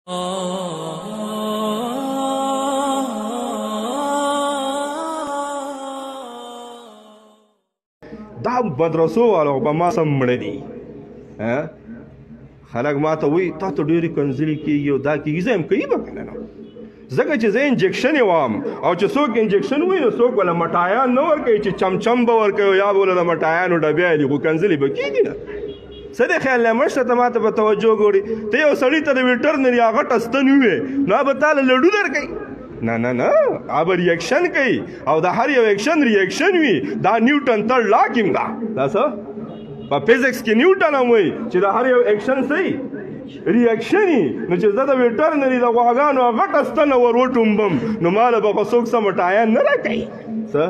دا مدرسو والو په ما سم مړه دي خلک ما ته وایي تا ته ډېرې کنځلې کېږي او دا کېږي زه یم کوي به که نه ځکه چې زه انجکشن یې وام او چې څوک انجکشن وایي نو څوک وله مټایان نه ورکوي چې چمچم به ورکوي یا به وله د مټایانو ډبیا دي خو کنځلې به کېږي نه څه دی خیال نه مشته ته ما ته په توجه ګوري ته یو سړي ته د ویټرنري هغه ټسته نه وې نو به تا له لډو درکوي نه نه نه هغه ریاکشن کوي او د هر یو ایکشن ریاکشن وي دا نیوټن تړ لا کیم دا څه په فزیکس کې نیوټن هم وایي چې د هر یو ایکشن صحیح ریاکشن وي نو چې زه د ویټرنري د غواګانو هغه ټسته نه ور وټومبم نو ماله به خو څوک څه مټایان نه راکوي څه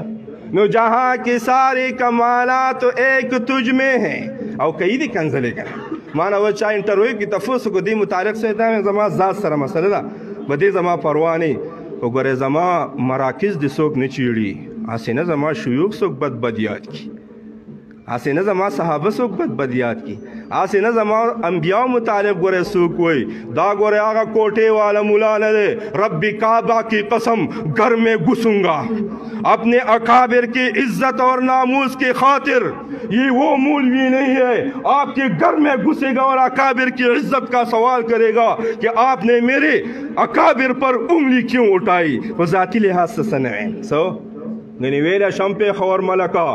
نو جہاں کی ساری کمالات ایک تجھ میں ہیں او کئی دی کنزلے کنا مانا وہ چاہ انٹرویو کی تفوس کو دی متعلق سے دا زما ذات سره مسئلہ دا بدی زما پروانی او گره زما مراکز دی سوک نچیڑی آسینه زما شیوخ سوک بد یاد کی آسینه زما صحابه سوک بد یاد کی آسینه زما انبیاء متعلق گره سوک ہوئی دا گره آغا کوٹے والا مولا نہ دے ربی کعبہ کی قسم گھر میں گھسوں اپنے اکابر کی عزت اور ناموس کی خاطر یہ وہ مولوی نہیں ہے آپ کے گھر میں گھسے گا اور اکابر کی عزت کا سوال کرے گا کہ آپ نے میرے اکابر پر انگلی کیوں اٹھائی وہ ذاتی لحاظ سے سنوین سو ننیویلہ شمپے خور ملکا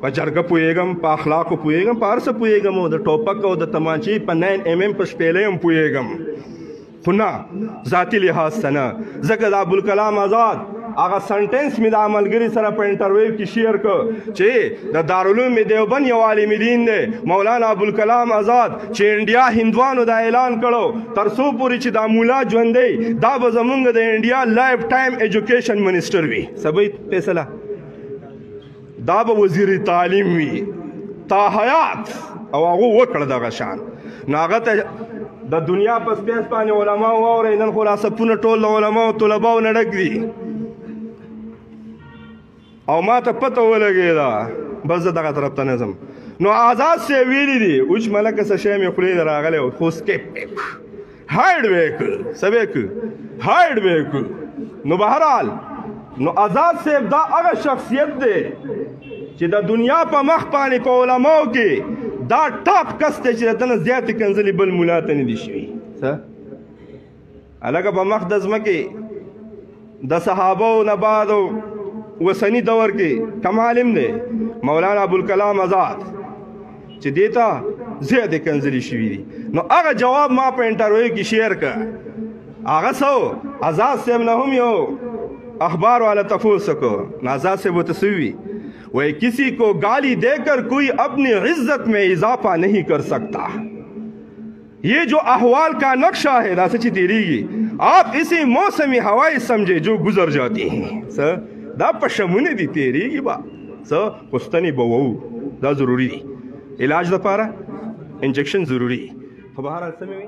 په جرګه پوهېږم په اخلاقو پوهېږم په هر څه پوهېږم او د ټوپک او د تمانچې په 9mm په شپېلۍ هم پوهېږم خو نه ذاتي لحاظ ته نه ځکه د ابوالکلام آزاد هغه سنټینس مې د ملګري سره په انټرویو کې شیر کړ چې د دارالعلوم دیوبند یو عالم دین دی مولانا ابوالکلام آزاد چې انډیا هندوانو دا اعلان کړو تر څو پورې چې دا مولا ژوندی دا به زمونږ د انډیا لایف ټایم ایجوکیشن منسټر وي سبی فیصله دا به وزیر تعلیم وي تا حیات او هغه وکړه دغه شان نو هغه ته د دنیا په سپیس باندې علماو واورئ نن خو راسپونه ټول د علماو طلباو نه ډک دي او ما ته پته ولګېده بس زه دغه طرف ته نه ځم نو آزاد صاحب ویلي دي اوچ ملکه څه شی مې خولې ته راغلی و خو سکیپ هایډ به یې کړ څه به یې کړ هایډ به یې کړ نو بهرحال نو آزاد صاحب دا هغه شخصیت دی چې د دنیا په مخ باندې په علماو کې دا ټاپ کس دی چې د ده نه زیاتې کنځلې بل ملا ته نه دي شوي څه هلکه په مخ د ځمکې د صحابو نه بعد وسني دور کې کم عالم دی مولانا ابوالکلام آزاد چې دې ته زیاتې کنځلې شوي دي نو هغه جواب ما په انټرویو کې شیر کړ هغه څه آزاد صاحب نه هم یو اخبار والا تفوس کو آزاد سے وہ تصوی وہ کسی کو گالی دے کر کوئی اپنی عزت میں اضافہ نہیں کر سکتا یہ جو احوال کا نقشہ ہے دا سچی تیری گی آپ اسی موسمی ہوائیں سمجھے جو گزر جاتی ہیں سر دا پشمونے دی تیری گی با سر پستنی بوو دا ضروری دی علاج دا پارا انجیکشن ضروری خبہارا سمجھے